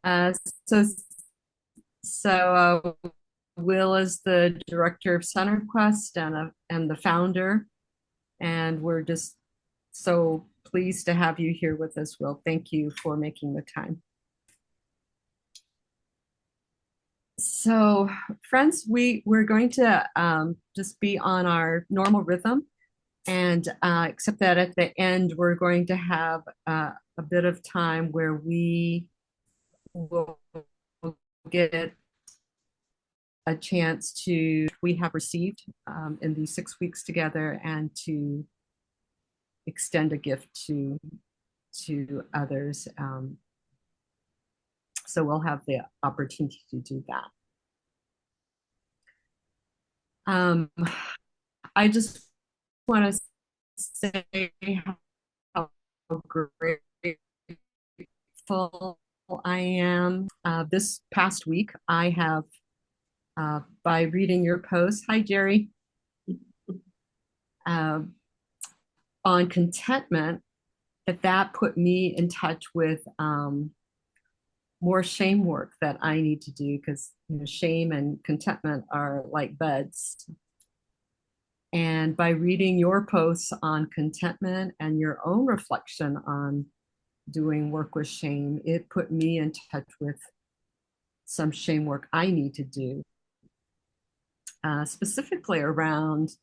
Uh, so, so Will is the director of CenterQuest and the founder, and we're just so pleased to have you here with us, Will. Thank you for making the time. So, friends, we're going to just be on our normal rhythm, and except that at the end we're going to have a bit of time where we will get a chance to we have received in these 6 weeks together, and to extend a gift to others. So we'll have the opportunity to do that. Um, I just want to say how grateful I am. This past week, I have, by reading your post, hi Jerry, uh, on contentment, that put me in touch with more shame work that I need to do, because shame and contentment are like buds. And by reading your posts on contentment and your own reflection on doing work with shame, it put me in touch with some shame work I need to do, specifically around,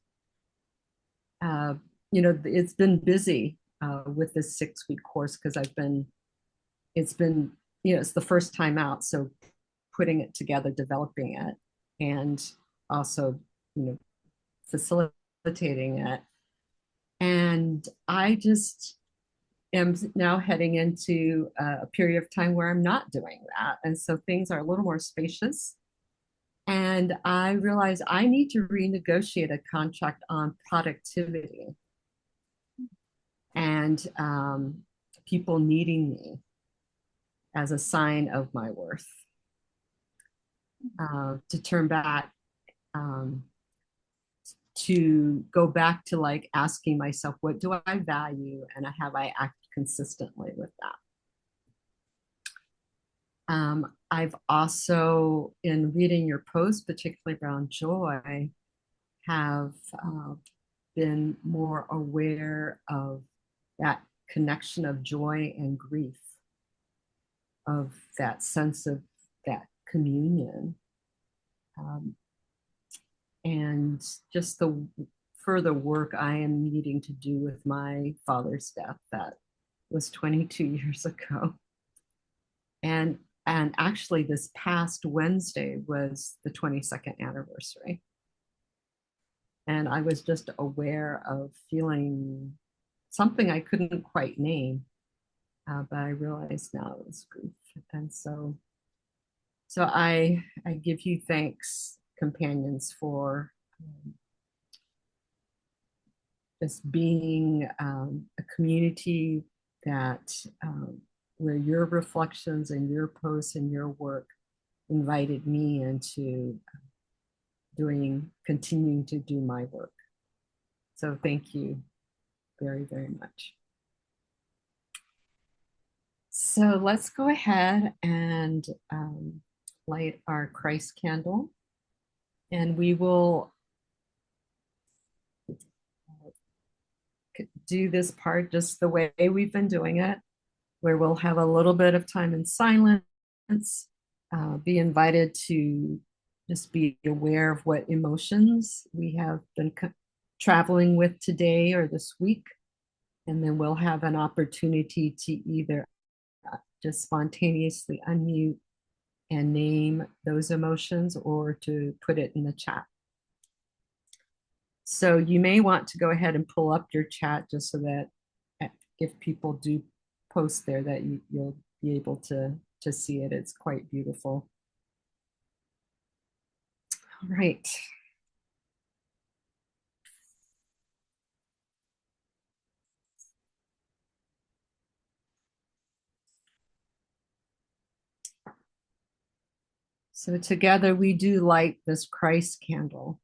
uh, it's been busy with this 6 week course because it's been, it's the first time out. So putting it together, developing it, and also, you know, facilitating it. And I just am now heading into a period of time where I'm not doing that. And so things are a little more spacious. And I realize I need to renegotiate a contract on productivity and people needing me as a sign of my worth, to turn back, um, to go back to like asking myself, what do I value? And have I acted consistently with that? I've also, in reading your post, particularly around joy, have been more aware of that connection of joy and grief, of that sense of that communion, um, and just the further work I am needing to do with my father's death that was 22 years ago. And and actually this past Wednesday was the 22nd anniversary. And I was just aware of feeling something I couldn't quite name, but I realized now it was grief. And so I give you thanks, companions, for just being a community that, where your reflections and your posts and your work invited me into continuing to do my work. So thank you very, very much. So let's go ahead and light our Christ candle, and we will do this part just the way we've been doing it, where we'll have a little bit of time in silence, be invited to just be aware of what emotions we have been traveling with today or this week. And then we'll have an opportunity to either just spontaneously unmute and name those emotions, or to put it in the chat. So you may want to go ahead and pull up your chat, just so that if people do post there, that you'll be able to see it. It's quite beautiful. All right. So together we do light this Christ candle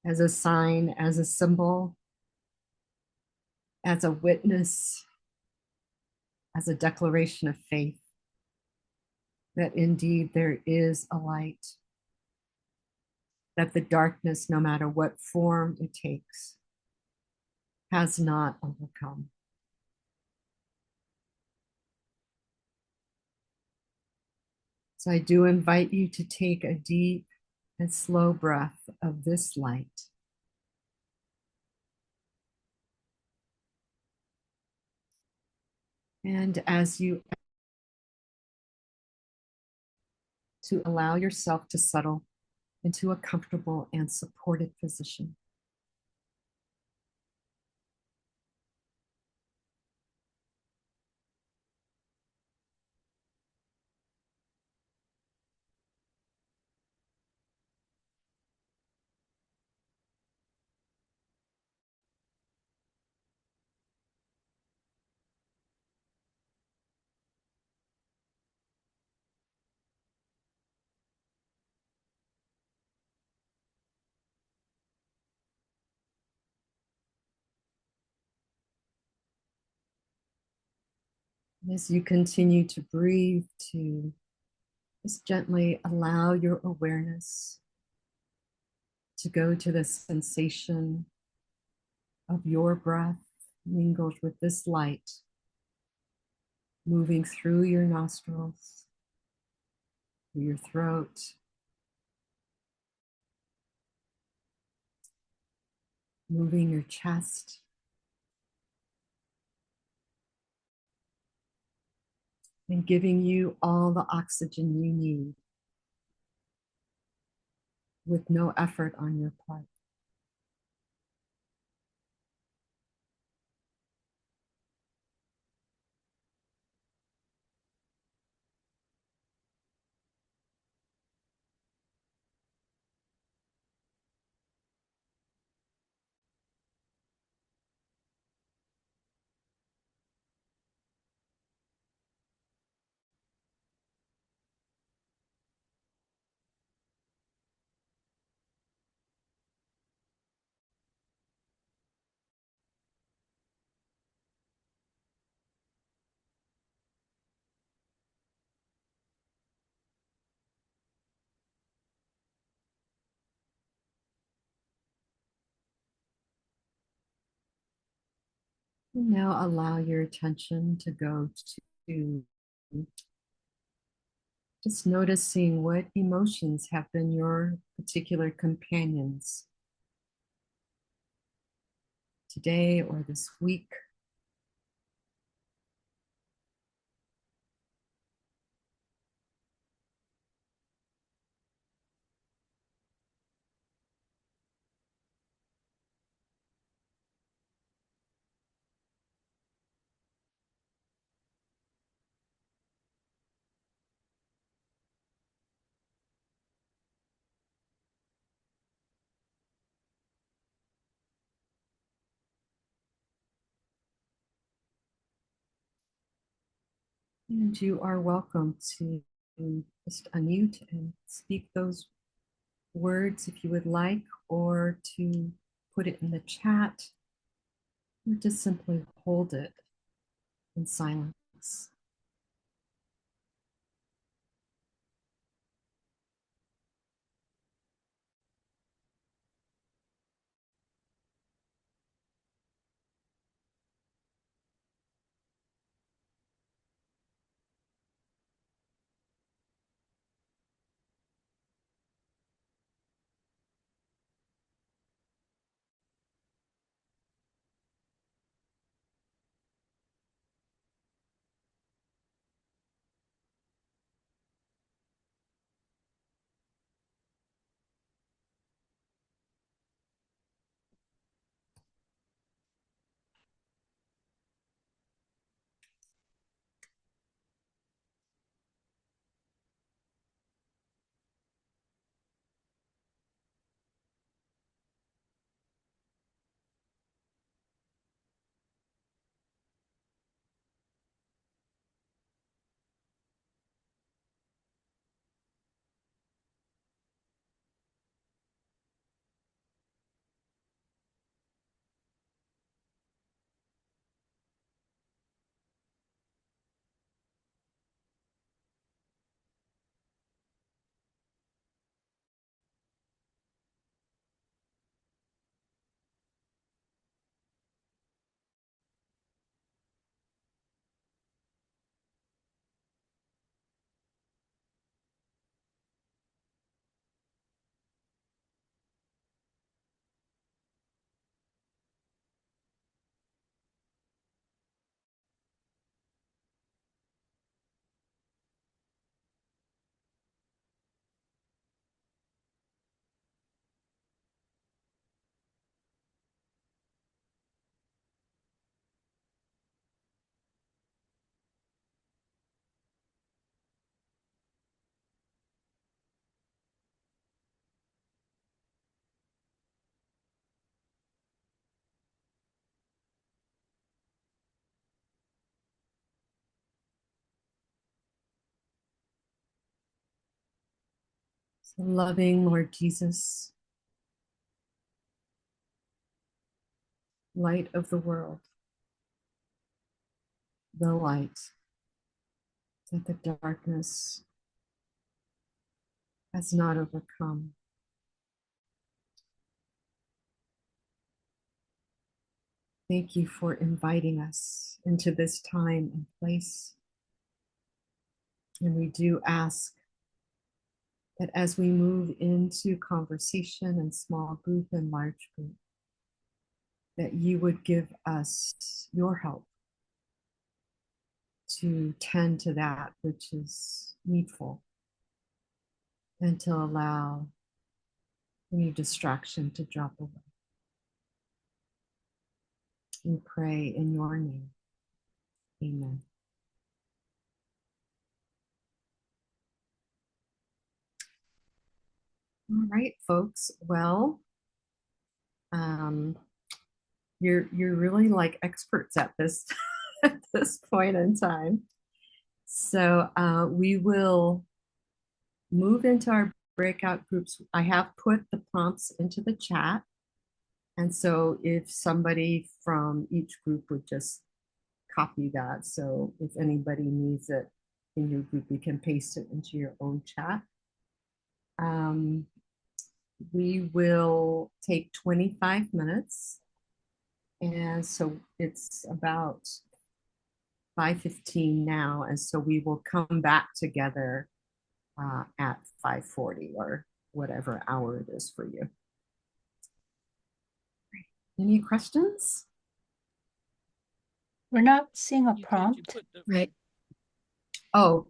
as a sign, as a symbol, as a witness as a declaration of faith that indeed there is a light, that the darkness, no matter what form it takes, has not overcome. So I do invite you to take a deep and slow breath of this light. And as you to allow yourself to settle into a comfortable and supported position. As you continue to breathe, to just gently allow your awareness to go to the sensation of your breath mingled with this light, moving through your nostrils, through your throat, moving your chest, and giving you all the oxygen you need with no effort on your part. And now allow your attention to go to just noticing what emotions have been your particular companions today or this week. And you are welcome to just unmute and speak those words if you would like, or to put it in the chat, or just simply hold it in silence. Loving Lord Jesus, light of the world, the light that the darkness has not overcome. Thank you for inviting us into this time and place. And we do ask that as we move into conversation and small group and large group, that you would give us your help to tend to that which is needful and to allow any distraction to drop away. We pray in your name. Amen. All right, folks. Well, you're really like experts at this at this point in time. So we will move into our breakout groups. I have put the prompts into the chat. And so if somebody from each group would just copy that. So if anybody needs it in your group, you can paste it into your own chat. We will take 25 minutes. And so it's about 5:15 now. And so we will come back together at 5:40 or whatever hour it is for you. Any questions? We're not seeing a prompt. Right. Oh,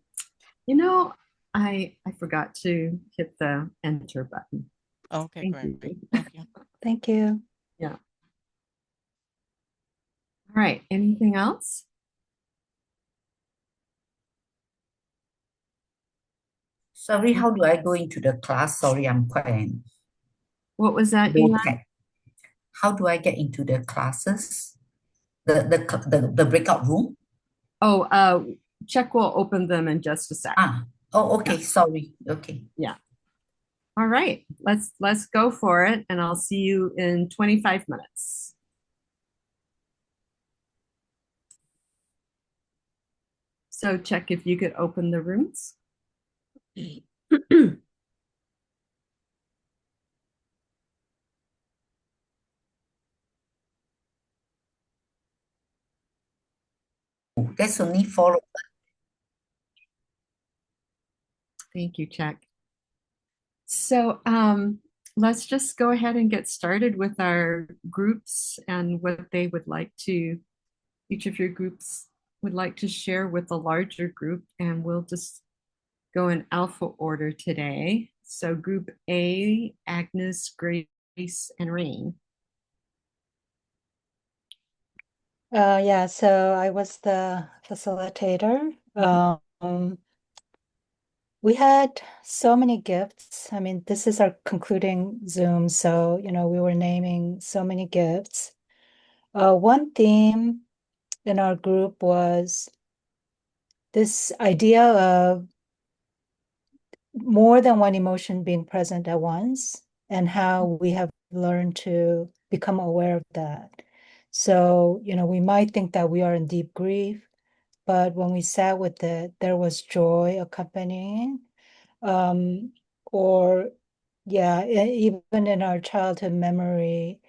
you know, I forgot to hit the enter button. Okay, Thank great. you. Thank you. Thank you. Yeah. All right. Anything else? Sorry, how do I go into the class? Sorry, I'm quite What was that, low Ilan? tech. How do I get into the classes? The breakout room? Oh, Check will open them in just a sec. Oh, okay. Sorry. Okay. Yeah. All right. Let's go for it, and I'll see you in 25 minutes. So check if you could open the rooms. That's only 4. Thank you, Check. So let's just go ahead and get started with our groups and what they would like to, each of your groups would like to share with the larger group, and we'll just go in alpha order today. So group A, Agnes, Grace, and Rain. Yeah, so I was the facilitator. We had so many gifts. I mean, this is our concluding Zoom, so we were naming so many gifts. One theme in our group was this idea of more than one emotion being present at once, and how we have learned to become aware of that. So, we might think that we are in deep grief, but when we sat with it, there was joy accompanying. Or, yeah, even in our childhood memory,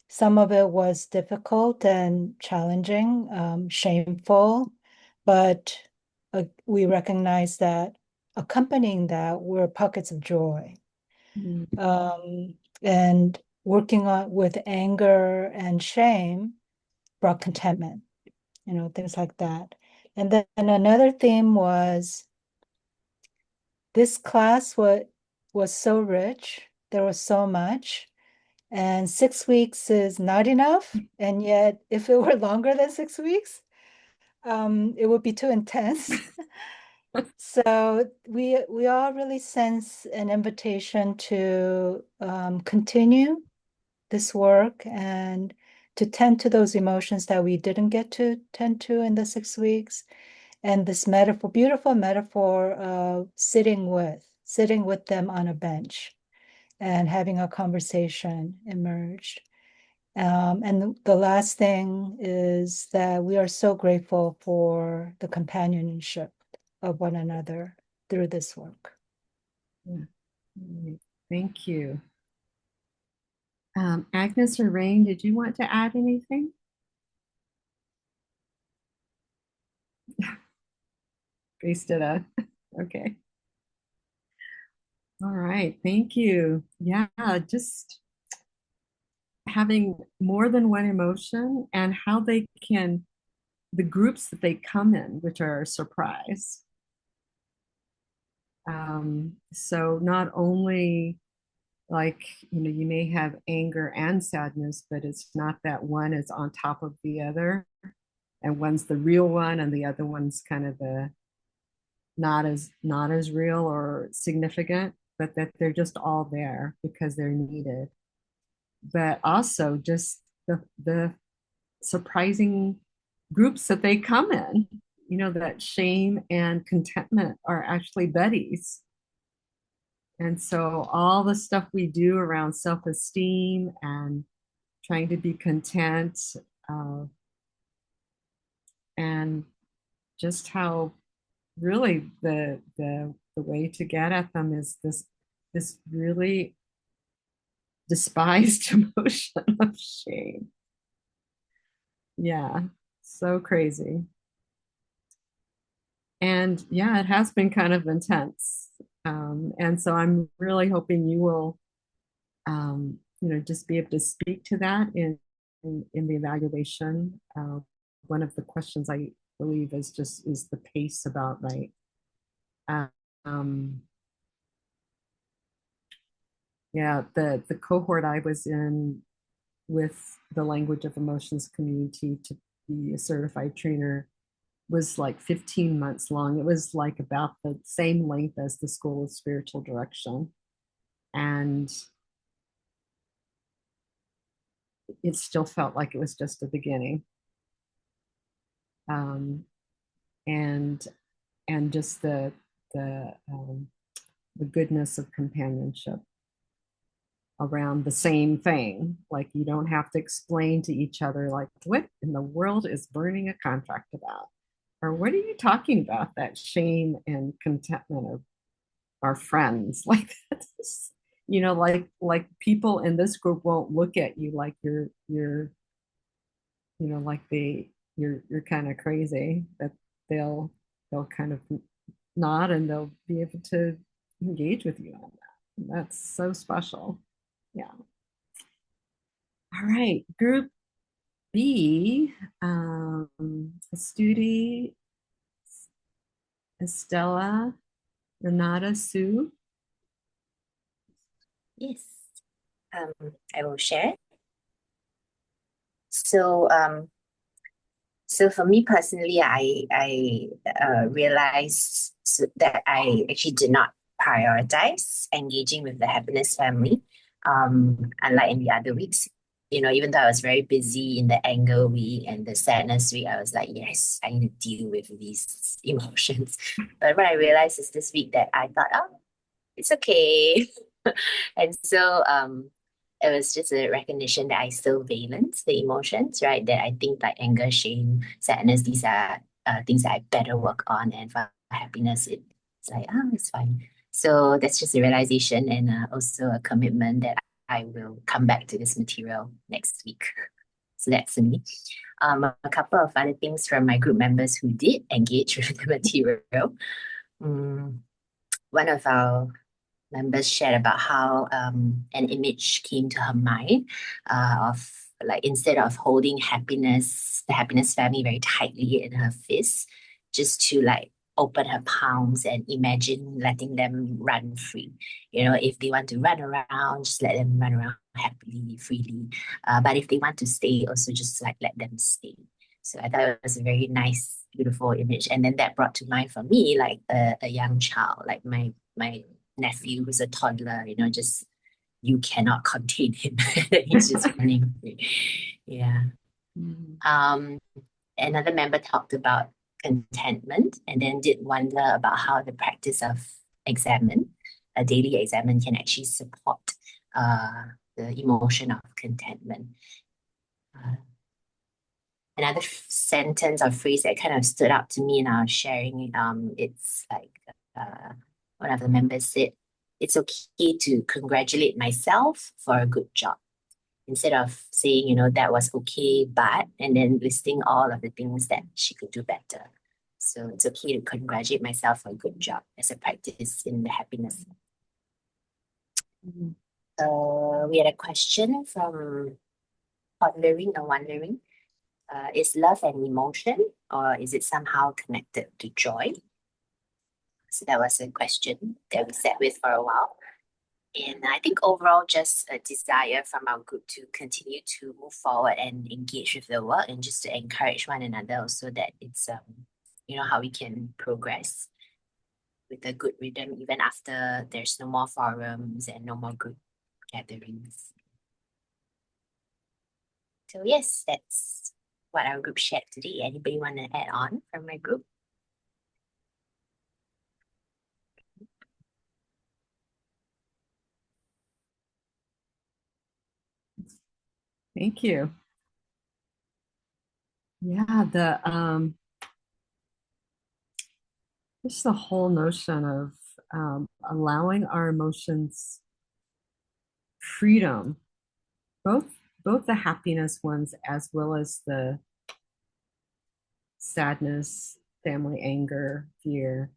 some of it was difficult and challenging, shameful, but we recognize that accompanying that were pockets of joy. And working on with anger and shame brought contentment, things like that. And then another theme was this class was so rich. There was so much. And 6 weeks is not enough. And yet, if it were longer than 6 weeks, it would be too intense. So we all really sense an invitation to continue this work and to tend to those emotions that we didn't get to tend to in the 6 weeks. And this metaphor, beautiful metaphor of sitting with, sitting with them on a bench and having a conversation emerged. And the last thing is that we are so grateful for the companionship of one another through this work. Yeah. Thank you. Agnes or Rain, did you want to add anything? Grace did okay. All right, thank you. Yeah, just having more than one emotion and how they can, the groups that they come in, which are a surprise. So not only like, you may have anger and sadness, but it's not that one is on top of the other, and one's the real one and the other one's kind of the not as real or significant, but that they're just all there because they're needed. But also just the surprising groups that they come in, that shame and contentment are actually buddies. And so all the stuff we do around self-esteem and trying to be content, and just how really the way to get at them is this really despised emotion of shame. Yeah, so crazy. And yeah, it has been kind of intense. And so I'm really hoping you will, just be able to speak to that in the evaluation. One of the questions I believe is the pace about right. Yeah, the cohort I was in with the language of emotions community to be a certified trainer was like 15 months long. It was like about the same length as the School of Spiritual Direction. And it still felt like it was just the beginning. And just the goodness of companionship around the same thing. Like, you don't have to explain to each other, like, what in the world is burning a contract about? Or what are you talking about? That shame and contentment of our friends. Like, that's, like people in this group won't look at you like you're like you're kind of crazy. That they'll kind of nod and they'll be able to engage with you on that. That's so special. Yeah. All right, group B, Studi, Estella, Renata, Sue. Yes, I will share. So, so for me personally, I realized that I actually did not prioritize engaging with the happiness family, unlike in the other weeks. Even though I was very busy in the anger week and the sadness week, I was like, yes, I need to deal with these emotions. But what I realized is this week that I thought, oh, it's okay. And so it was just a recognition that I still valence the emotions, right? That I think like anger, shame, sadness, these are things that I better work on. And for happiness, it's like, it's fine. So that's just a realization and also a commitment that I will come back to this material next week. So that's me. A couple of other things from my group members who did engage with the material. One of our members shared about how an image came to her mind of like, instead of holding the happiness family very tightly in her fist, just to like open her palms and imagine letting them run free. If they want to run around, just let them run around happily, freely. But if they want to stay, also just like let them stay. So I thought it was a very nice, beautiful image. And then that brought to mind for me, like a young child, like my nephew who's a toddler, just you cannot contain him. He's just running. Yeah. Another member talked about contentment and then did wonder about how the practice of examine a daily examine can actually support the emotion of contentment. Another sentence or phrase that kind of stood out to me in our sharing, it's like one of the members said, it's okay to congratulate myself for a good job. Instead of saying, that was okay, but, and then listing all of the things that she could do better. So it's okay to congratulate myself for a good job as a practice in the happiness. We had a question from Pondering or Wondering. Is love an emotion, or is it somehow connected to joy? So that was a question that we sat with for a while. And I think overall, just a desire from our group to continue to move forward and engage with the work, and just to encourage one another so that it's, how we can progress with a good rhythm even after there's no more forums and no more group gatherings. So yes, that's what our group shared today. Anybody want to add on from my group? Thank you. Yeah, just the whole notion of allowing our emotions freedom, both the happiness ones as well as the sadness, family anger, fear,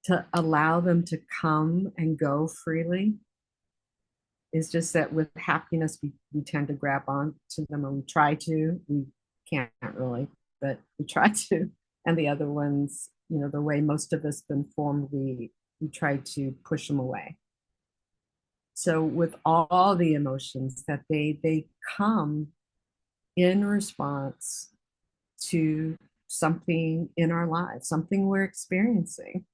to allow them to come and go freely. It's just that with happiness, we tend to grab on to them, and we try to. We can't really, but we try to. And the other ones, the way most of us been formed, we try to push them away. So with all the emotions, that they come in response to something in our lives, something we're experiencing,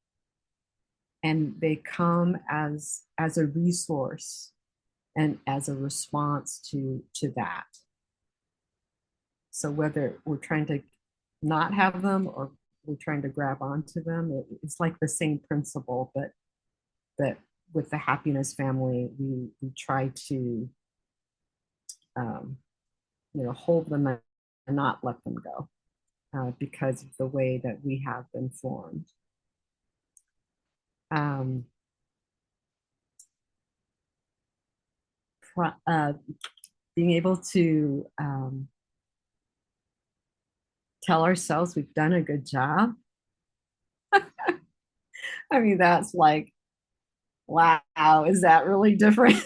and they come as a resource and as a response to that. So whether we're trying to not have them or we're trying to grab onto them, it's like the same principle, but with the happiness family, we try to hold them and not let them go because of the way that we have been formed. Being able to tell ourselves we've done a good job. I mean, that's like, wow, is that really different?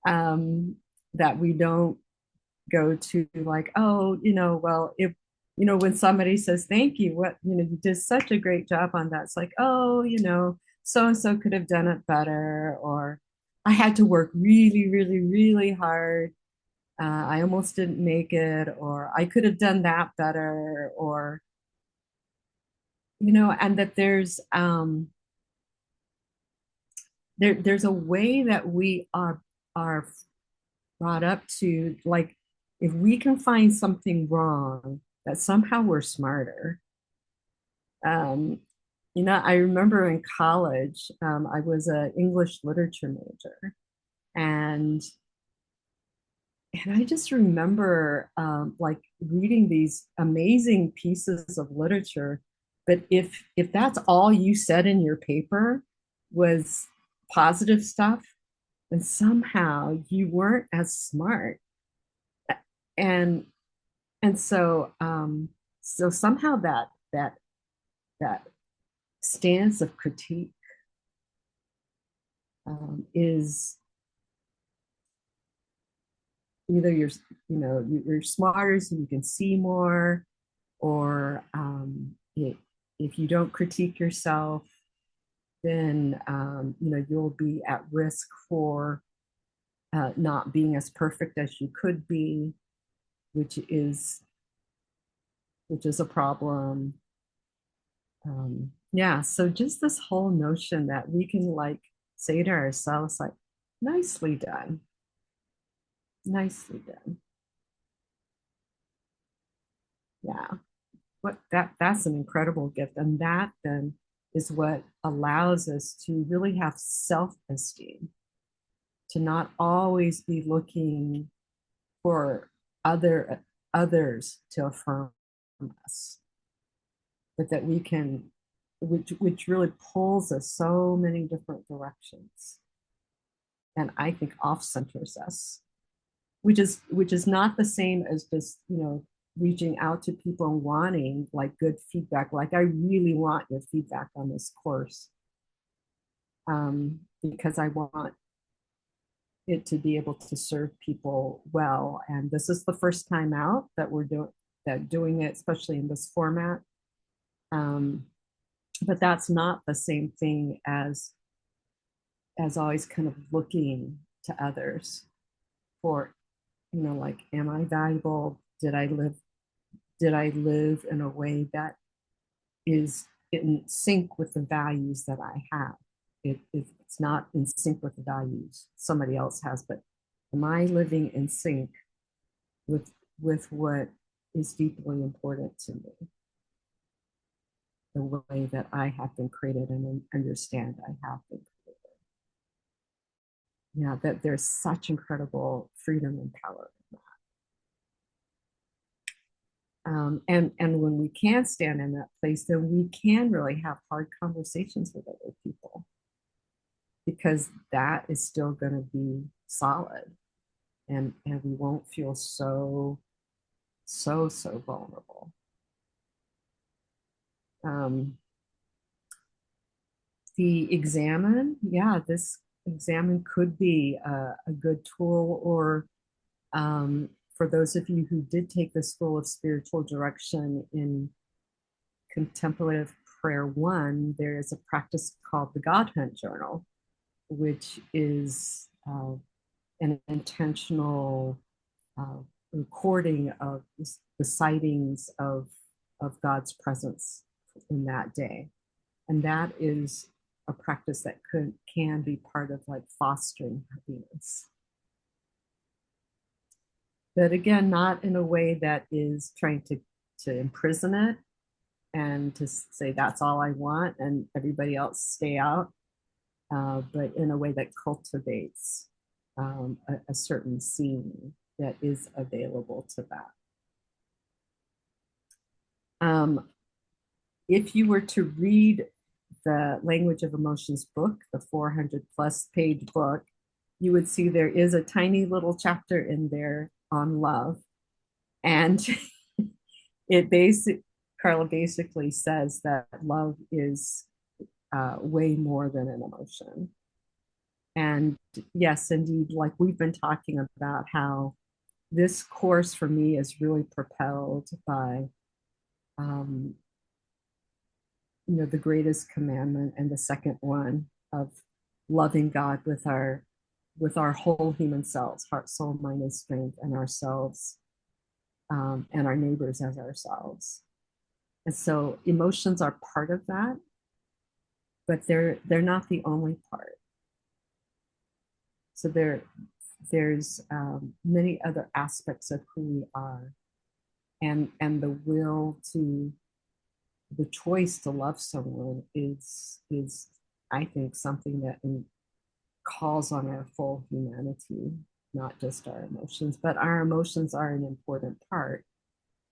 That we don't go to like, oh, well, if, when somebody says, thank you, you did such a great job on that. It's like, oh, so-and-so could have done it better, or I had to work really, really, really hard. I almost didn't make it, or I could have done that better, or, and that there's a way that we are brought up to, like, if we can find something wrong, that somehow we're smarter. I remember in college, I was an English literature major, and I just remember like reading these amazing pieces of literature, but if that's all you said in your paper was positive stuff, then somehow you weren't as smart. And so somehow that stance of critique is either you're smarter so you can see more, or if you don't critique yourself, then you'll be at risk for not being as perfect as you could be, which is a problem. Yeah, so just this whole notion that we can like say to ourselves, like, nicely done. Nicely done. Yeah. That's an incredible gift. And that then is what allows us to really have self-esteem, to not always be looking for others to affirm us, but that we can, which really pulls us so many different directions, and I think off centers us, which is not the same as just reaching out to people and wanting like good feedback. Like, I really want your feedback on this course, because I want it to be able to serve people well. And this is the first time out that we're doing it, especially in this format. But that's not the same thing as always kind of looking to others for, like, am I valuable? Did I live in a way that is in sync with the values that I have? If it's not in sync with the values somebody else has, but am I living in sync with what is deeply important to me? The way that I have been created and understand I have been created. Yeah, that there's such incredible freedom and power in that. And when we can stand in that place, then we can really have hard conversations with other people, because that is still going to be solid, and we won't feel so vulnerable. The Examen, yeah, this Examen could be a good tool, or for those of you who did take the School of Spiritual Direction in Contemplative Prayer 1, there is a practice called the God Hunt Journal, which is an intentional recording of the sightings of God's presence in that day. And that is a practice that can be part of like fostering happiness. But again, not in a way that is trying to imprison it and to say that's all I want and everybody else stay out, but in a way that cultivates a certain scene that is available to that. If you were to read the Language of Emotions book, the 400 plus page book, you would see there is a tiny little chapter in there on love. And Carla basically says that love is way more than an emotion. And yes, indeed, like we've been talking about how this course for me is really propelled by the greatest commandment and the second one of loving God with our whole human selves, heart, soul, mind, and strength, and ourselves, and our neighbors as ourselves. And so emotions are part of that, but they're not the only part. So there's many other aspects of who we are, and the will to, the choice to love someone is I think something that calls on our full humanity, not just our emotions. But our emotions are an important part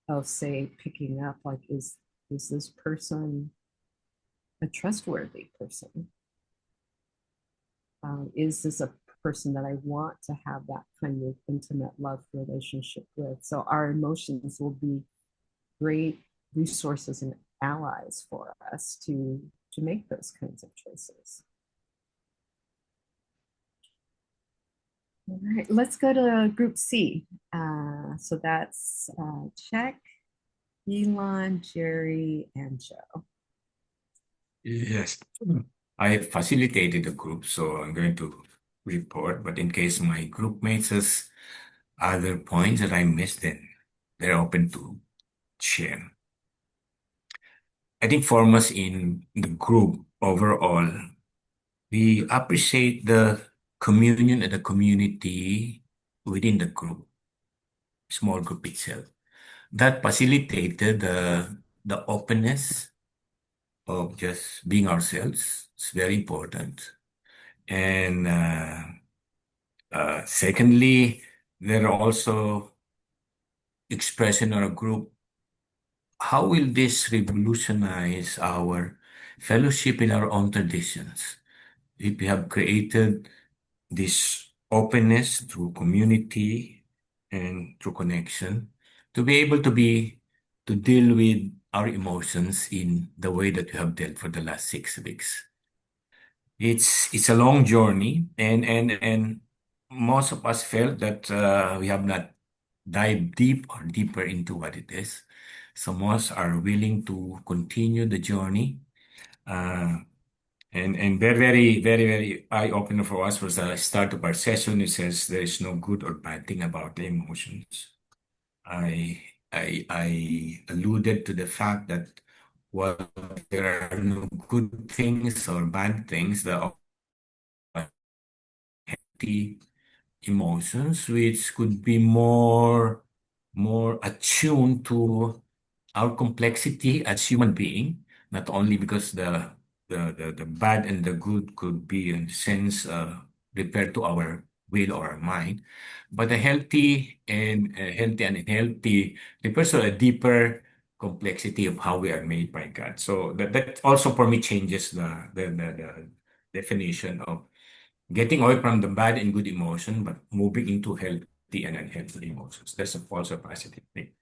of, say, picking up, like, is this person a trustworthy person? Is this a person that I want to have that kind of intimate love relationship with? So our emotions will be great resources and allies for us to make those kinds of choices. All right, let's go to group C. So that's Czech, Elon, Jerry, and Joe. Yes, I facilitated the group, so I'm going to report. But in case my group mates has other points that I missed, then they're open to share. I think for us in the group overall, we appreciate the communion and the community within the group, small group itself. That facilitated the openness of just being ourselves. It's very important. And secondly, there are also expression or a group. How will this revolutionize our fellowship in our own traditions? If we have created this openness through community and through connection, to be able to deal with our emotions in the way that we have dealt for the last 6 weeks. It's a long journey, and most of us felt that we have not dived deep or deeper into what it is. So most are willing to continue the journey. Uh, and very eye-opener for us was the start of our session. It says there is no good or bad thing about the emotions. I I alluded to the fact that while there are no good things or bad things, there are healthy emotions which could be more attuned to our complexity as human being, not only because the bad and the good could be in a sense referred to our will or our mind, but the healthy and unhealthy refers to a deeper complexity of how we are made by God. So that also for me changes the definition of getting away from the bad and good emotion, but moving into healthy and unhealthy emotions. That's also a positive thing.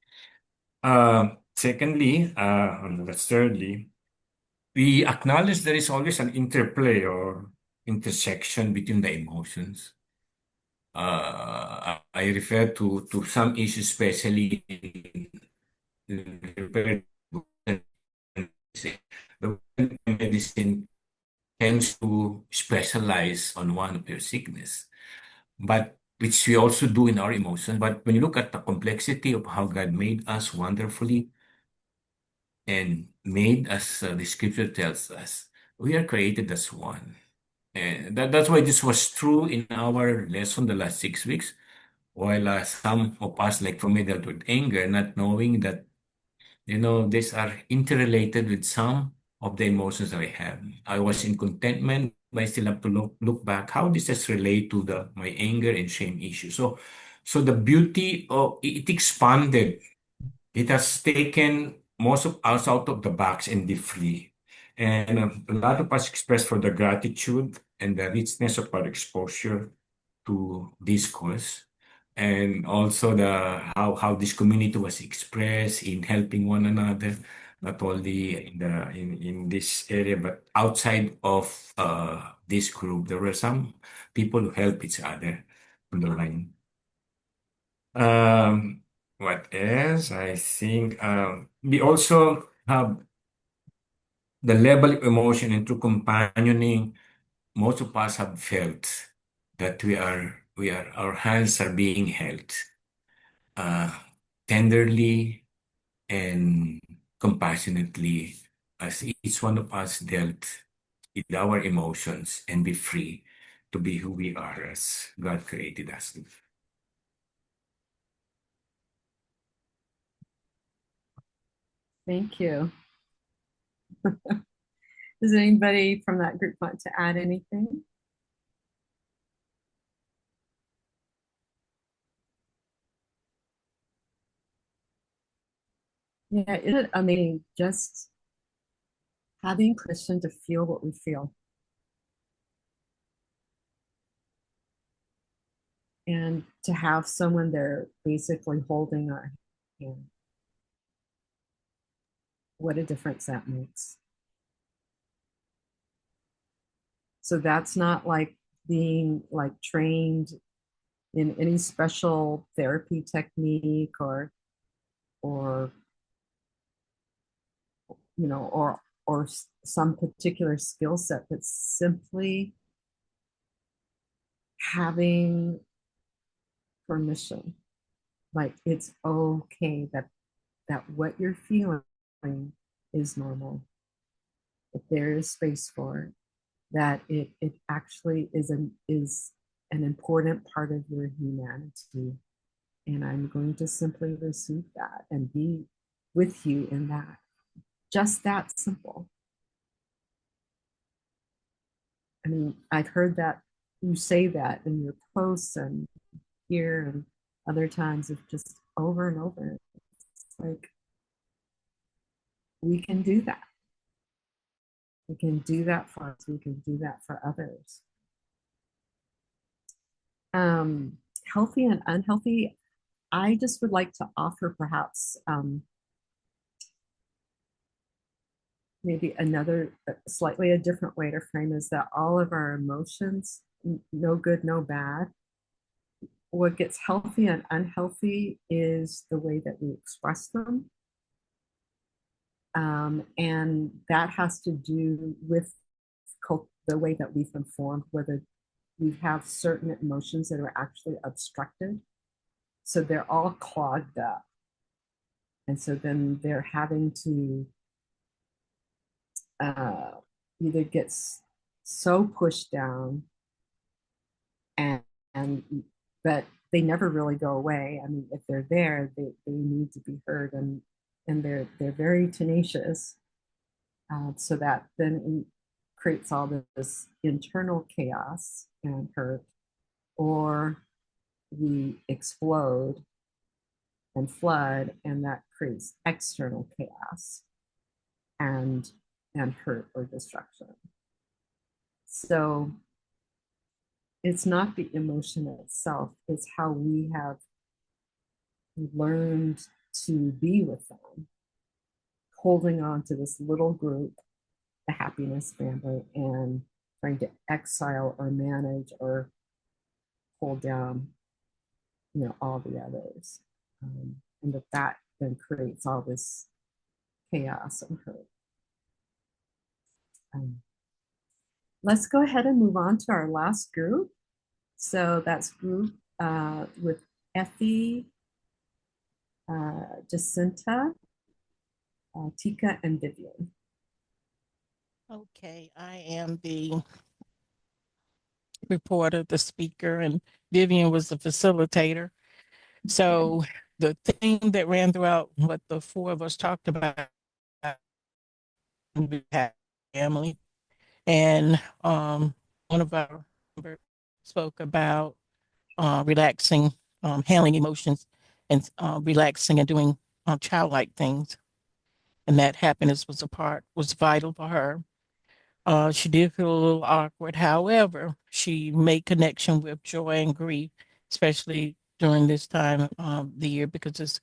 Secondly, thirdly, we acknowledge there is always an interplay or intersection between the emotions. I refer to some issues, especially in the medicine tends to specialize on one of your sickness, but which we also do in our emotions. But when you look at the complexity of how God made us wonderfully and made us, the scripture tells us, we are created as one. And that's why this was true in our lesson the last 6 weeks. While some of us, like for me, dealt with anger, not knowing that, these are interrelated with some of the emotions that I have. I was in contentment, but I still have to look back how this does relate to my anger and shame issue. So the beauty of it expanded. It has taken most of us out of the box and be free. And a lot of us express for the gratitude and the richness of our exposure to this course, and also the how this community was expressed in helping one another, not only in this area but outside of this group. There were some people who help each other on the line. What else? I think we also have the level of emotion and through companioning. Most of us have felt that our hands are being held uh, tenderly and compassionately as each one of us dealt with our emotions and be free to be who we are as God created us to be. Thank you. Does anybody from that group want to add anything? Yeah, isn't it amazing just having permission to feel what we feel? And to have someone there basically holding our hand. What a difference that makes. So that's not like being like trained in any special therapy technique or or some particular skill set, but simply having permission. Like it's okay that what you're feeling is normal. If there is space for it, that it actually is an important part of your humanity. And I'm going to simply receive that and be with you in that. Just that simple. I mean, I've heard that you say that in your posts and here and other times of just over and over. It's like we can do that. We can do that for us. We can do that for others. Healthy and unhealthy. I just would like to offer perhaps maybe another slightly a different way to frame is that all of our emotions, no good, no bad. What gets healthy and unhealthy is the way that we express them. And that has to do with the way that we've been formed, whether we have certain emotions that are actually obstructed. So they're all clogged up. And so then they're having to either get so pushed down and but they never really go away. I mean, if they're there, they need to be heard, and they're very tenacious. So that then it creates all this internal chaos and hurt, or we explode and flood, and that creates external chaos and hurt or destruction. So it's not the emotion itself, it's how we have learned to be with them, holding on to this little group, the happiness family, and trying to exile or manage or hold down, all the others. And that then creates all this chaos and hurt. Let's go ahead and move on to our last group. So that's group with Effie, Jacinta, Tika, and Vivian. Okay, I am the reporter, the speaker, and Vivian was the facilitator. So the theme that ran throughout what the four of us talked about, family, and one of our members spoke about relaxing, handling emotions, and relaxing and doing childlike things, and that happiness was vital for her. She did feel a little awkward. However, she made connection with joy and grief, especially during this time of the year because it's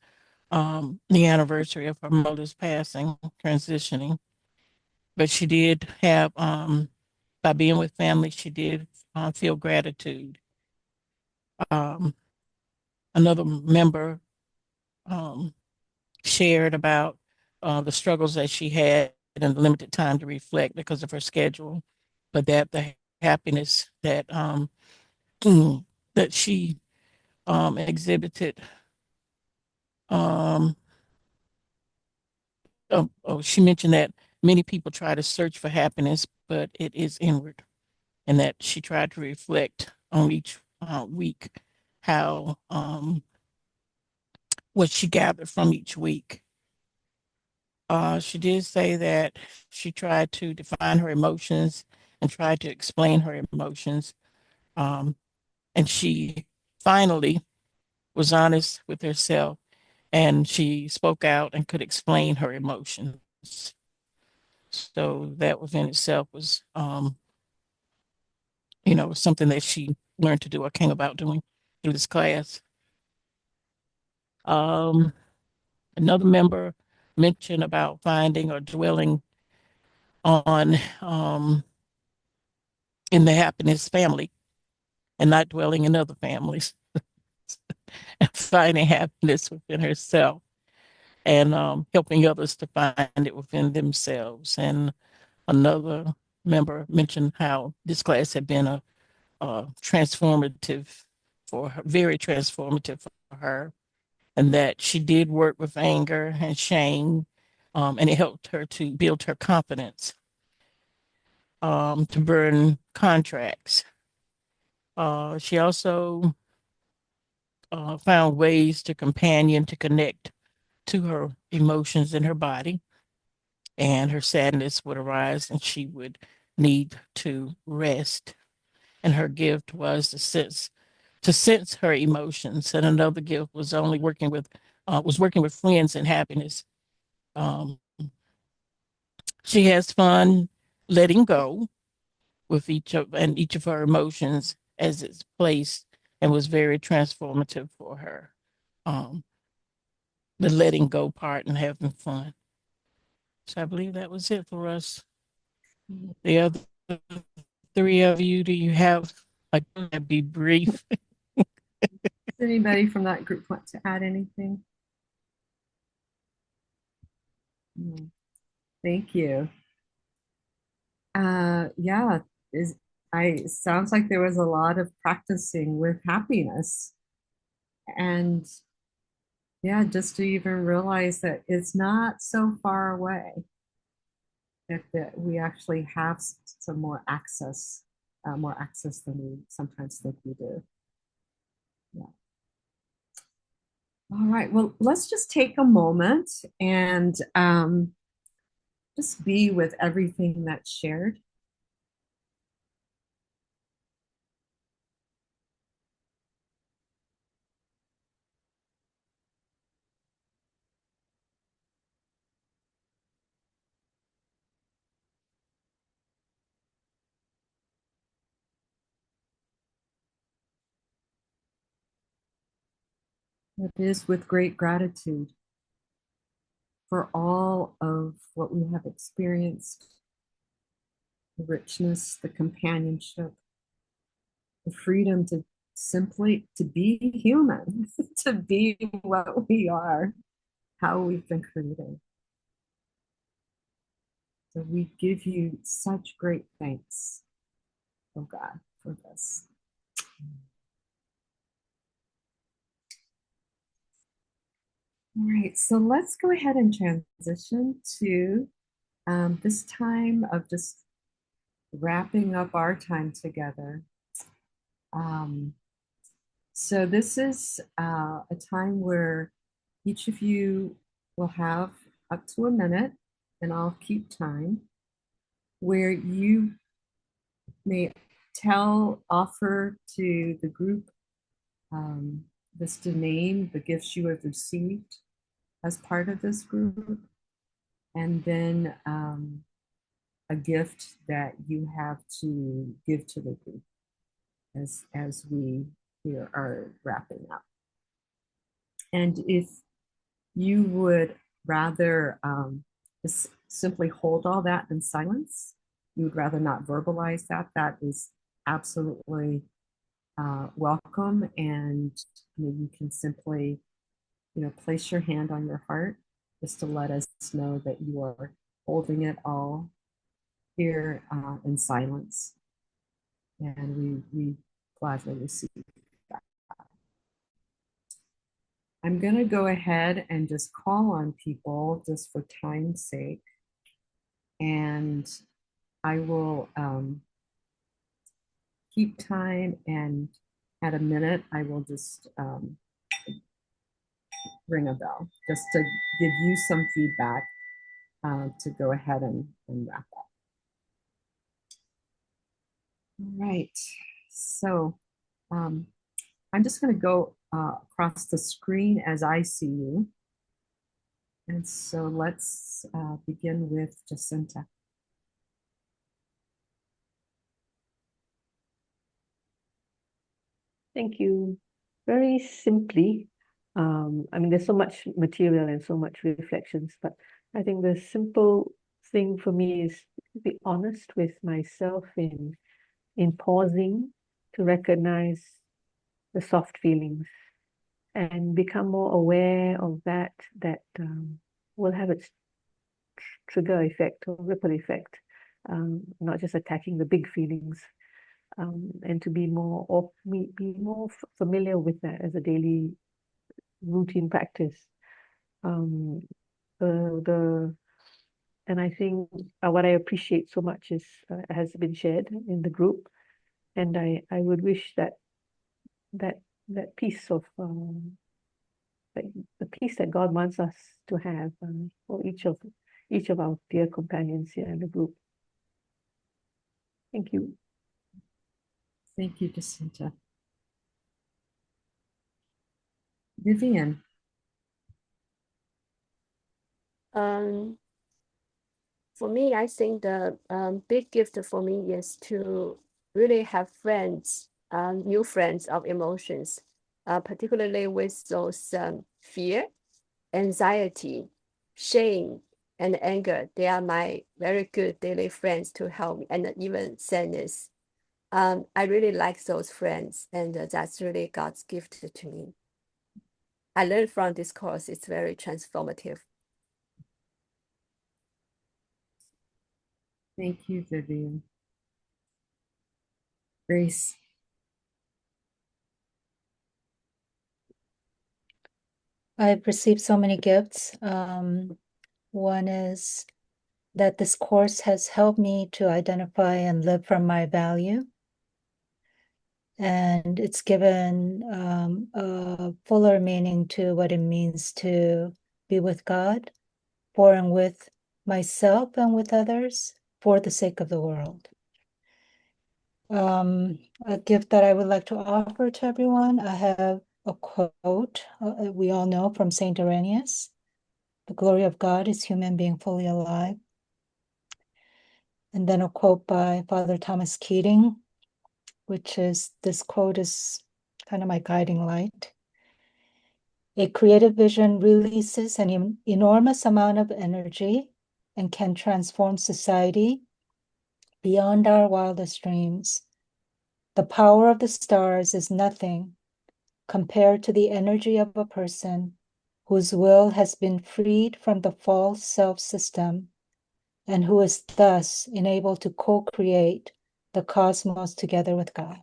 the anniversary of her mother's passing, transitioning. But she did have, by being with family, she did feel gratitude. Another member shared about the struggles that she had and the limited time to reflect because of her schedule, but that the happiness that that she exhibited. She mentioned that many people try to search for happiness, but it is inward, and that she tried to reflect on each week how what she gathered from each week. She did say that she tried to define her emotions and tried to explain her emotions. And she finally was honest with herself and she spoke out and could explain her emotions. So that within itself was, something that she learned to do or came about doing through this class. Another member mentioned about finding or dwelling on in the happiness family and not dwelling in other families and finding happiness within herself and helping others to find it within themselves. And another member mentioned how this class had been a transformative for her, very transformative for her, and that she did work with anger and shame, and it helped her to build her confidence, to burn contracts. She also found ways to companion, to connect to her emotions in her body, and her sadness would arise, and she would need to rest. And her gift was to sense her emotions. And another gift was working with friends and happiness. Um, she has fun letting go with each of her emotions as it's placed, and was very transformative for her. The letting go part and having fun. So I believe that was it for us. The other three of you, do you have be brief? Does anybody from that group want to add anything? No. Thank you. Yeah, sounds like there was a lot of practicing with happiness. And yeah, just to even realize that it's not so far away, that we actually have some more access than we sometimes think we do. Yeah. All right, well, let's just take a moment and just be with everything that's shared. It is with great gratitude for all of what we have experienced, the richness, the companionship, the freedom to simply to be human, to be what we are, how we've been created. So we give you such great thanks, oh God, for this. All right, so let's go ahead and transition to this time of just wrapping up our time together. So this is a time where each of you will have up to a minute, and I'll keep time, where you may offer to the group this to name the gifts you have received as part of this group, and then a gift that you have to give to the group as we here are wrapping up. And if you would rather just simply hold all that in silence, you would rather not verbalize that is absolutely welcome. And you can simply, place your hand on your heart just to let us know that you are holding it all here in silence. And we gladly receive that. I'm going to go ahead and just call on people just for time's sake. And I will keep time, and at a minute, I will just ring a bell just to give you some feedback to go ahead and wrap up. All right, so I'm just going to go across the screen as I see you. And so let's begin with Jacinta. Thank you. Very simply, I mean, there's so much material and so much reflections, but I think the simple thing for me is to be honest with myself in pausing to recognize the soft feelings and become more aware of that will have its trigger effect or ripple effect, not just attacking the big feelings. And to be more familiar with that as a daily routine practice. And I think what I appreciate so much is has been shared in the group, and I would wish that piece of the peace that God wants us to have for each of our dear companions here in the group. Thank you. Thank you, Jacinta. Vivian. For me, I think the big gift for me is to really have friends, new friends of emotions, particularly with those fear, anxiety, shame, and anger. They are my very good daily friends to help me, and even sadness. I really like those friends, and that's really God's gift to me. I learned from this course, it's very transformative. Thank you, Vivian. Grace. I've received so many gifts. One is that this course has helped me to identify and live from my value. And it's given a fuller meaning to what it means to be with God, for and with myself and with others, for the sake of the world. A gift that I would like to offer to everyone, I have a quote we all know from Saint Irenaeus: "The glory of God is human being fully alive." And then a quote by Father Thomas Keating, which is, this quote is kind of my guiding light. "A creative vision releases an enormous amount of energy and can transform society beyond our wildest dreams. The power of the stars is nothing compared to the energy of a person whose will has been freed from the false self-system and who is thus enabled to co-create the cosmos together with God."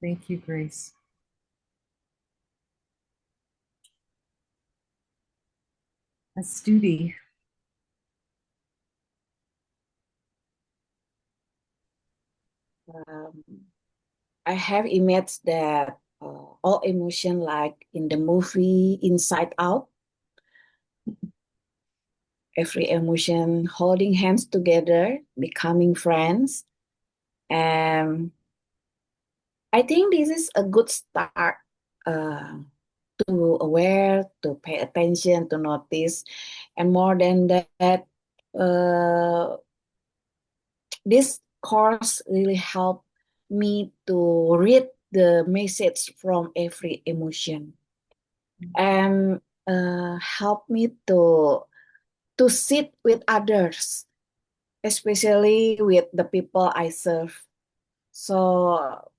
Thank you, Grace. Astudi. I have imagined that all emotion, like in the movie Inside Out, every emotion holding hands together, becoming friends. And I think this is a good start to aware, to pay attention, to notice. And more than that, this course really helped me to read the message from every emotion and help me to sit with others, especially with the people I serve. So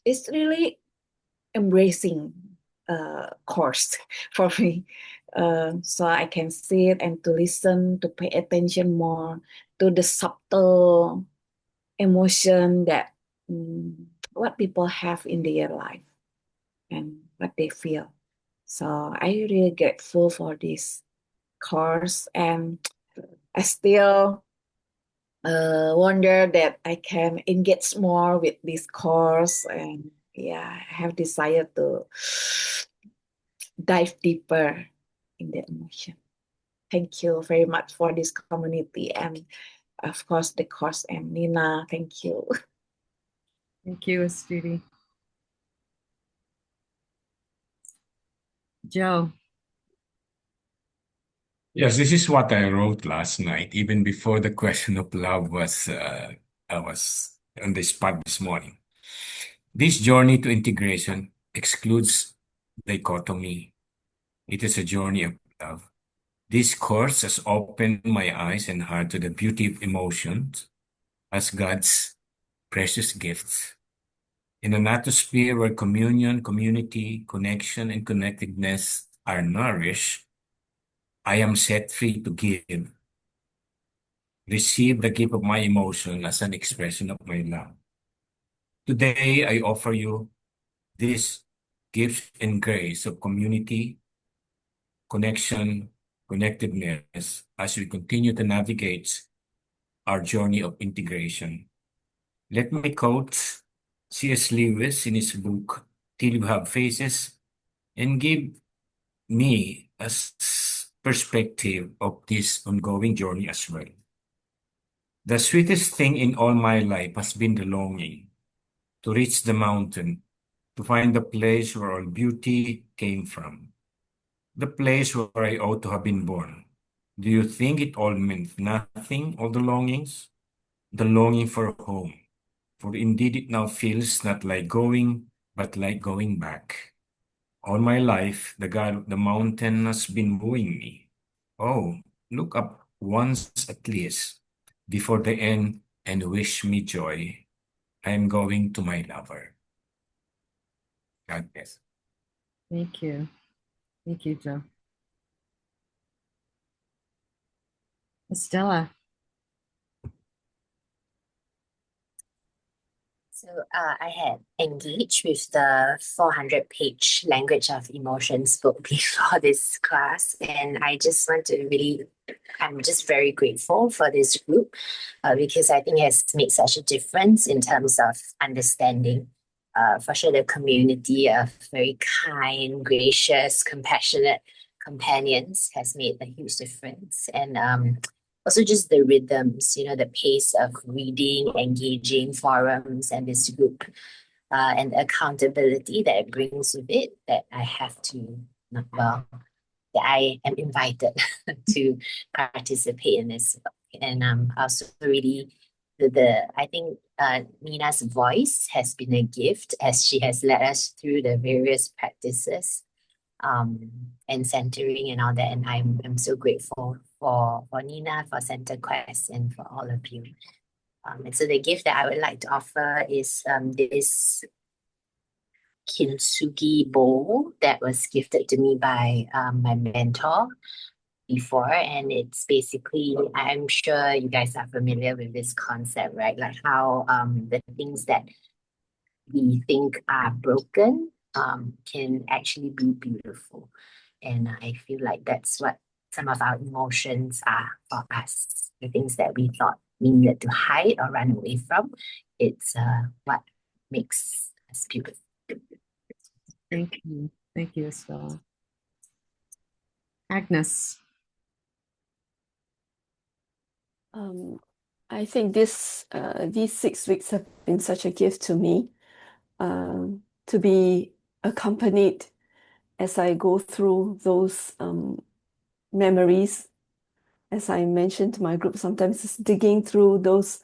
it's really embracing course for me. So I can sit and to listen, to pay attention more to the subtle emotion that what people have in their life and what they feel. So I really grateful for this course, and I still wonder that I can engage more with this course, and yeah, I have desire to dive deeper in the emotion. Thank you very much for this community, and of course the course, and Nina, thank you. Thank you, Astudi. Joe. Yes, this is what I wrote last night, even before the question of love I was on the spot this morning. This journey to integration excludes dichotomy. It is a journey of love. This course has opened my eyes and heart to the beauty of emotions as God's precious gifts. In an atmosphere where communion, community, connection, and connectedness are nourished, I am set free to give. Receive the gift of my emotion as an expression of my love. Today, I offer you this gift and grace of community, connection, connectedness as we continue to navigate our journey of integration. Let me quote C.S. Lewis in his book, Till You Have Faces, and give me, as perspective of this ongoing journey as well. The sweetest thing in all my life has been the longing to reach the mountain, to find the place where all beauty came from, the place where I ought to have been born. Do you think it all meant nothing, all the longings? The longing for home, for indeed it now feels not like going, but like going back. All my life, the god of the mountain has been wooing me. Oh, look up once at least before the end and wish me joy. I am going to my lover. God bless. Thank you. Thank you, Joe. Estella. So I had engaged with the 400-page Language of Emotions book before this class, and I just want to really, I'm just very grateful for this group because I think it has made such a difference in terms of understanding. For sure, the community of very kind, gracious, compassionate companions has made a huge difference. And also just the rhythms, the pace of reading, engaging forums and this group, and the accountability that it brings with it, that I have to, that I am invited to participate in this book. And also really, I think Nina's voice has been a gift as she has led us through the various practices and centering and all that. And I'm so grateful for Nina, for Center Quest, and for all of you. And so the gift that I would like to offer is this kintsugi bowl that was gifted to me by my mentor before. And it's basically, I'm sure you guys are familiar with this concept, right? Like how the things that we think are broken can actually be beautiful. And I feel like that's what some of our emotions are for us. The things that we thought we needed to hide or run away from, it's what makes us beautiful. Thank you. Thank you, Estella. Agnes. I think these 6 weeks have been such a gift to me, to be accompanied as I go through those memories. As I mentioned to my group, sometimes it's digging through those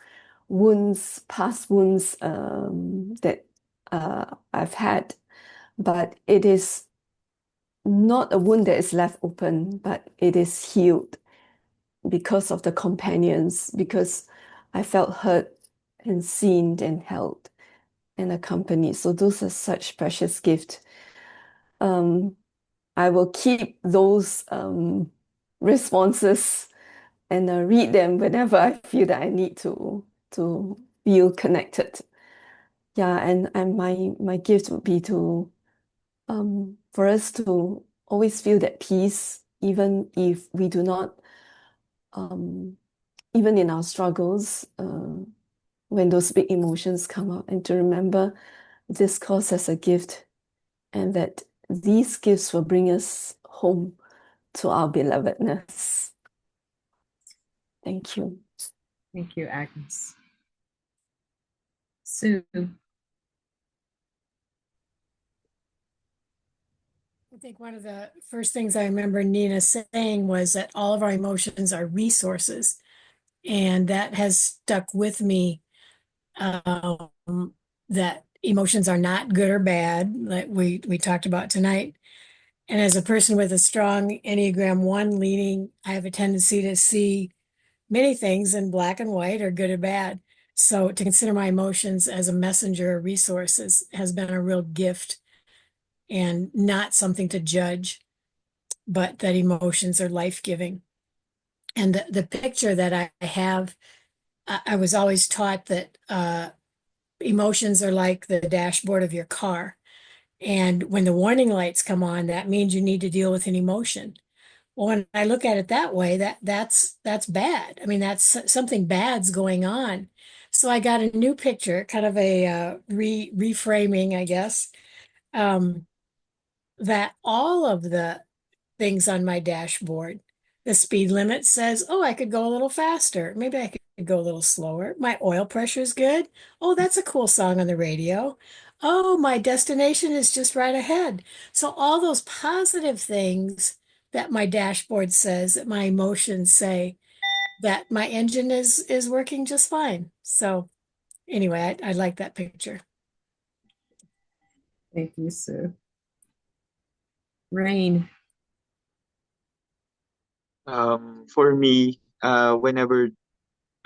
wounds, past wounds that I've had, but it is not a wound that is left open, but it is healed because of the companions, because I felt heard and seen and held and accompanied. So those are such precious gifts. I will keep those responses and read them whenever I feel that I need to feel connected. Yeah, and my gift would be to for us to always feel that peace, even if we do not, even in our struggles, when those big emotions come up, and to remember this course as a gift, and that these gifts will bring us home to our belovedness. Thank you. Thank you, Agnes. Sue. I think one of the first things I remember Nina saying was that all of our emotions are resources. And that has stuck with me, that emotions are not good or bad, like we talked about tonight. And as a person with a strong Enneagram 1 leaning, I have a tendency to see many things in black and white or good or bad. So to consider my emotions as a messenger of resources has been a real gift, and not something to judge, but that emotions are life-giving. And the picture that I have, I was always taught that emotions are like the dashboard of your car. And when the warning lights come on, that means you need to deal with an emotion. Well, when I look at it that way, that's bad. I mean, that's something bad's going on. So I got a new picture, kind of a reframing, I guess, that all of the things on my dashboard The speed limit says, oh, I could go a little faster. Maybe I could go a little slower. My oil pressure is good. Oh, that's a cool song on the radio. Oh, my destination is just right ahead. So all those positive things that my dashboard says, that my emotions say, that my engine is working just fine. So anyway, I like that picture. Thank you, Sue. Rain. For me, whenever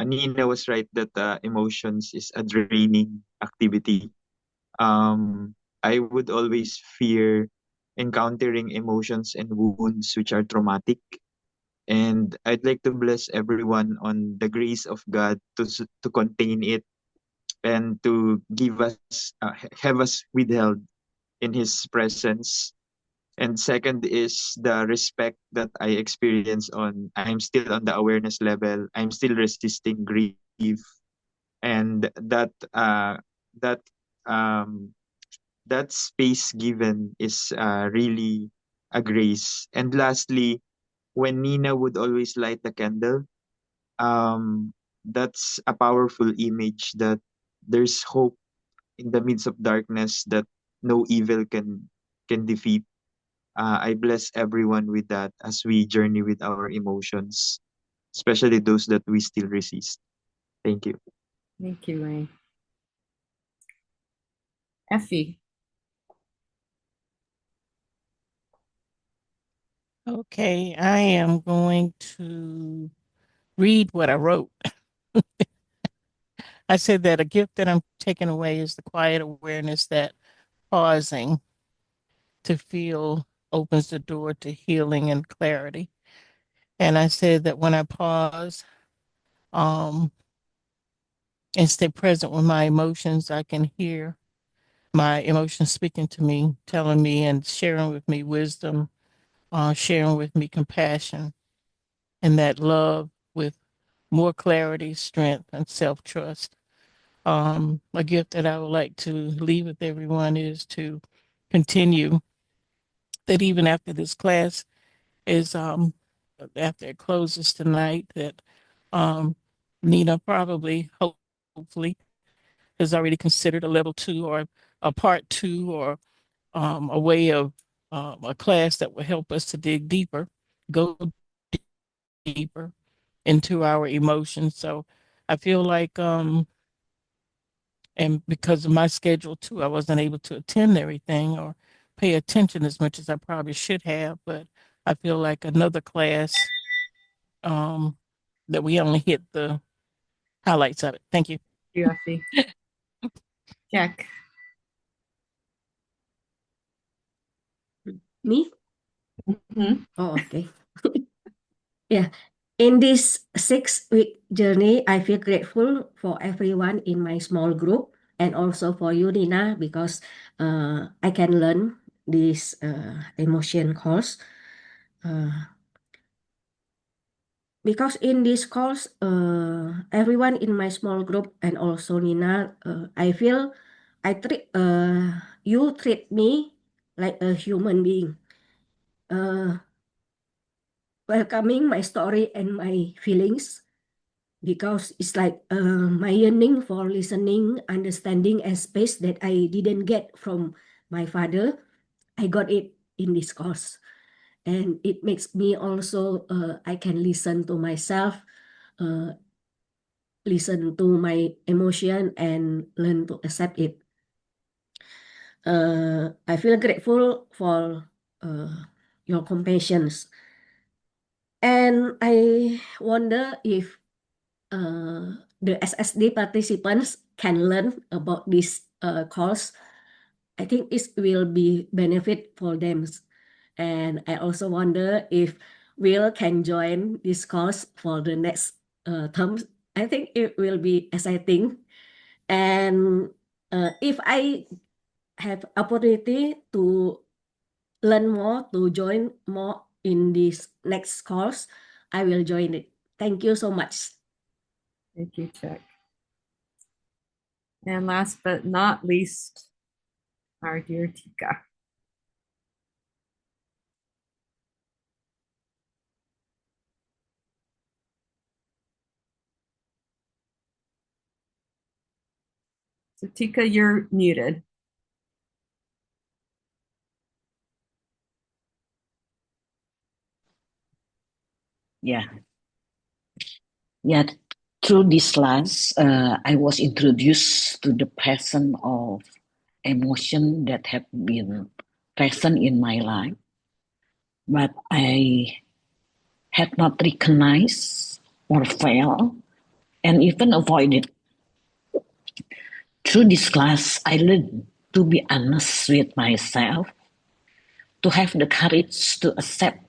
Nina was right that emotions is a draining activity, I would always fear encountering emotions and wounds which are traumatic. And I'd like to bless everyone on the grace of God to contain it and to give us have us withheld in His presence. And second is the respect that I experience on I'm still on the awareness level. I'm still resisting grief, and that um that space given is really a grace. And lastly, when Nina would always light the candle, that's a powerful image that there's hope in the midst of darkness that no evil can defeat. I bless everyone with that as we journey with our emotions, especially those that we still resist. Thank you. Thank you, Rain. Effie. Okay, I am going to read what I wrote. I said that a gift that I'm taking away is the quiet awareness that pausing to feel opens the door to healing and clarity. And I said that when I pause and stay present with my emotions, I can hear my emotions speaking to me, telling me and sharing with me wisdom, sharing with me compassion, and that love with more clarity, strength, and self-trust. A gift that I would like to leave with everyone is to continue that even after this class is after it closes tonight, that Nina probably, hopefully, has already considered a level 2 or a part 2 or a way of a class that will help us to dig deeper, go deeper into our emotions. So I feel like and because of my schedule too, I wasn't able to attend everything or pay attention as much as I probably should have, but I feel like another class that we only hit the highlights of it. Thank you. You, Effie. Jack. Me? Mhm. Oh, okay. Yeah. In this 6-week journey, I feel grateful for everyone in my small group and also for you, Nina, because I can learn this emotion course. Because in this course, everyone in my small group and also Nina, I feel you treat me like a human being. Welcoming my story and my feelings because it's like my yearning for listening, understanding, and space that I didn't get from my father. I got it in this course, and it makes me also I can listen to myself, listen to my emotion, and learn to accept it. I feel grateful for your compassion. And I wonder if the SSD participants can learn about this course. I think it will be benefit for them. And I also wonder if Will can join this course for the next term. I think it will be exciting. And if I have opportunity to learn more, to join more in this next course, I will join it. Thank you so much. Thank you, Jack. And last but not least, our dear Tika. So Tika, you're muted. Yeah, yeah. Through this class, I was introduced to the pattern of emotion that have been present in my life, but I had not recognized or felt and even avoided. Through this class, I learned to be honest with myself, to have the courage to accept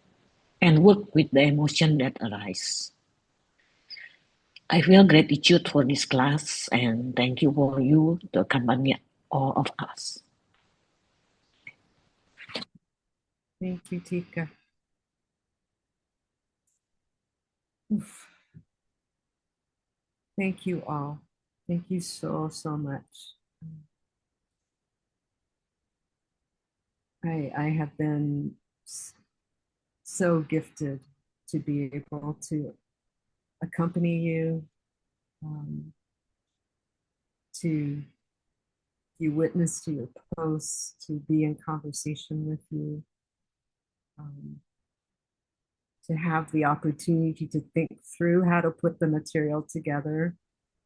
and work with the emotion that arise. I feel gratitude for this class and thank you for you to accompany all of us. Thank you, Tika. Oof. Thank you all. Thank you so, so much. I have been so gifted to be able to accompany you, to you witness to your posts, to be in conversation with you, to have the opportunity to think through how to put the material together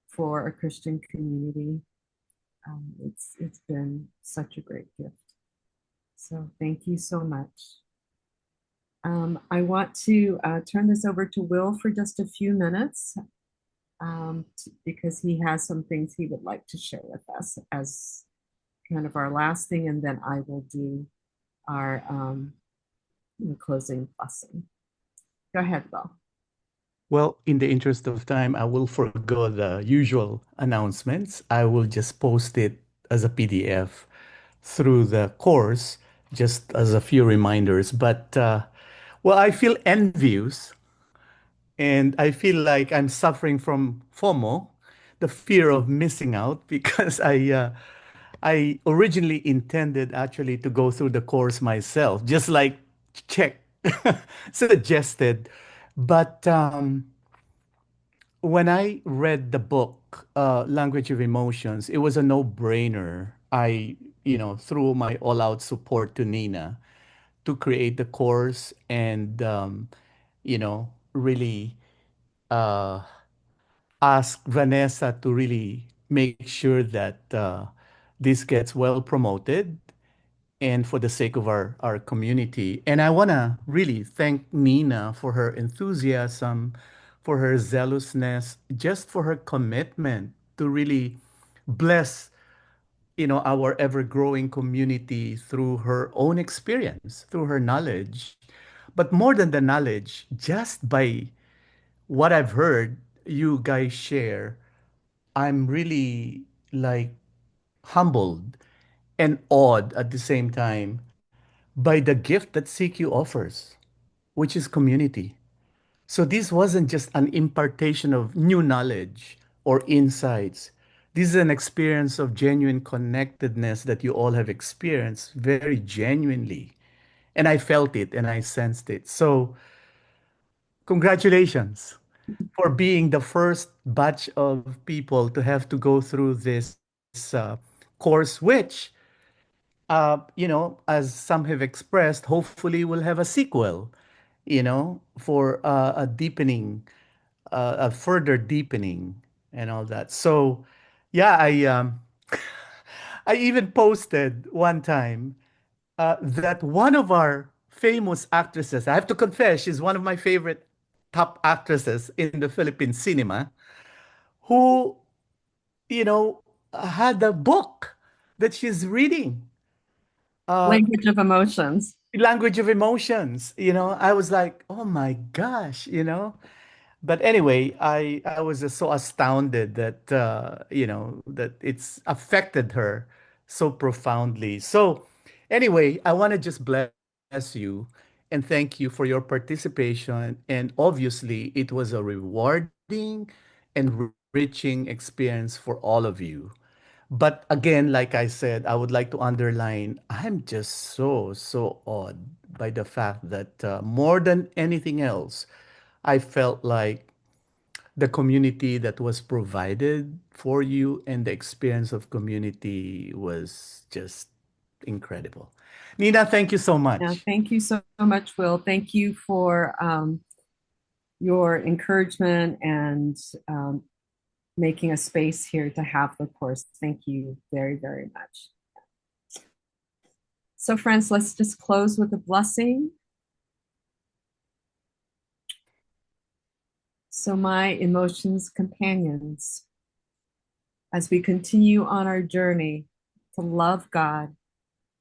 for a Christian community. It's been such a great gift. So thank you so much. I want to turn this over to Will for just a few minutes because he has some things he would like to share with us as kind of our last thing, and then I will do our closing blessing. Go ahead, Will. Well, in the interest of time, I will forgo the usual announcements. I will just post it as a PDF through the course, just as a few reminders. But, well, I feel envious and I feel like I'm suffering from FOMO, the fear of missing out, because I originally intended actually to go through the course myself, just like Check suggested. But when I read the book, Language of Emotions, it was a no-brainer. Threw my all-out support to Nina to create the course and, really uh, ask Vanessa to really make sure that this gets well promoted and for the sake of our community. And I want to really thank Nina for her enthusiasm, for her zealousness, just for her commitment to really bless, our ever-growing community through her own experience, through her knowledge. But more than the knowledge, just by what I've heard you guys share, I'm really like humbled and awed at the same time by the gift that CQ offers, which is community. So this wasn't just an impartation of new knowledge or insights. This is an experience of genuine connectedness that you all have experienced very genuinely. And I felt it and I sensed it. So, congratulations for being the first batch of people to have to go through this course, which as some have expressed, hopefully we'll have a sequel, for a deepening, a further deepening and all that. So, yeah, I even posted one time that one of our famous actresses, I have to confess, she's one of my favorite top actresses in the Philippine cinema, who, had a book that she's reading. Language of Emotions. Language of Emotions. I was like, oh my gosh. But anyway, I was just so astounded that that it's affected her so profoundly. So anyway, I want to just bless you and thank you for your participation. And obviously, it was a rewarding and enriching experience for all of you. But again, like I said, I would like to underline, I'm just so, so awed by the fact that more than anything else, I felt like the community that was provided for you and the experience of community was just incredible. Nina, thank you so Yeah, much. thank you so much, Will. Thank you for your encouragement and making a space here to have the course. Thank you very, very much. So friends, let's just close with a blessing. So my emotions companions, as we continue on our journey to love God,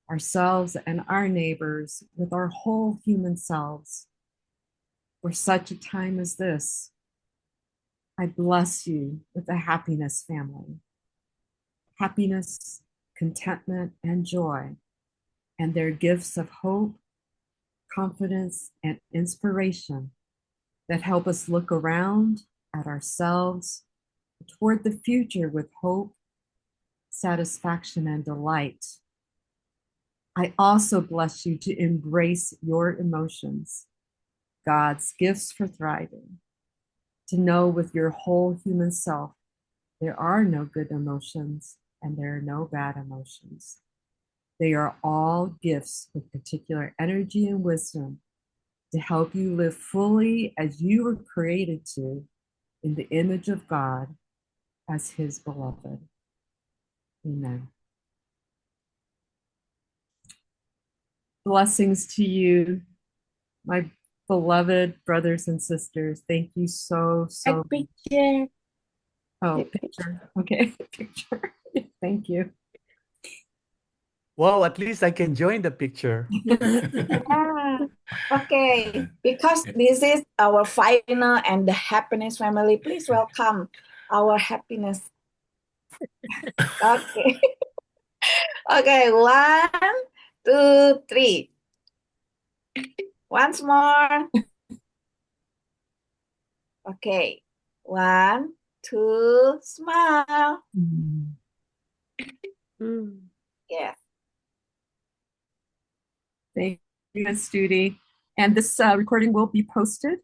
ourselves, and our neighbors with our whole human selves, for such a time as this, I bless you with the happiness family. Happiness, contentment, and joy, and their gifts of hope, confidence, and inspiration that help us look around at ourselves toward the future with hope, satisfaction, and delight. I also bless you to embrace your emotions, God's gifts for thriving, to know with your whole human self there are no good emotions and there are no bad emotions. They are all gifts with particular energy and wisdom to help you live fully as you were created to in the image of God as his beloved. Amen. Blessings to you, my beloved brothers and sisters. Thank you so much. Picture. Oh, picture. Okay, picture. Thank you. Wow, at least I can join the picture. Yeah. Okay, because this is our final and the happiness family, please welcome our happiness. Okay. Okay, 1, 2, 3. Once more. Okay, 1, 2, smile. Yes. Thank you, Ms. Studi. And this recording will be posted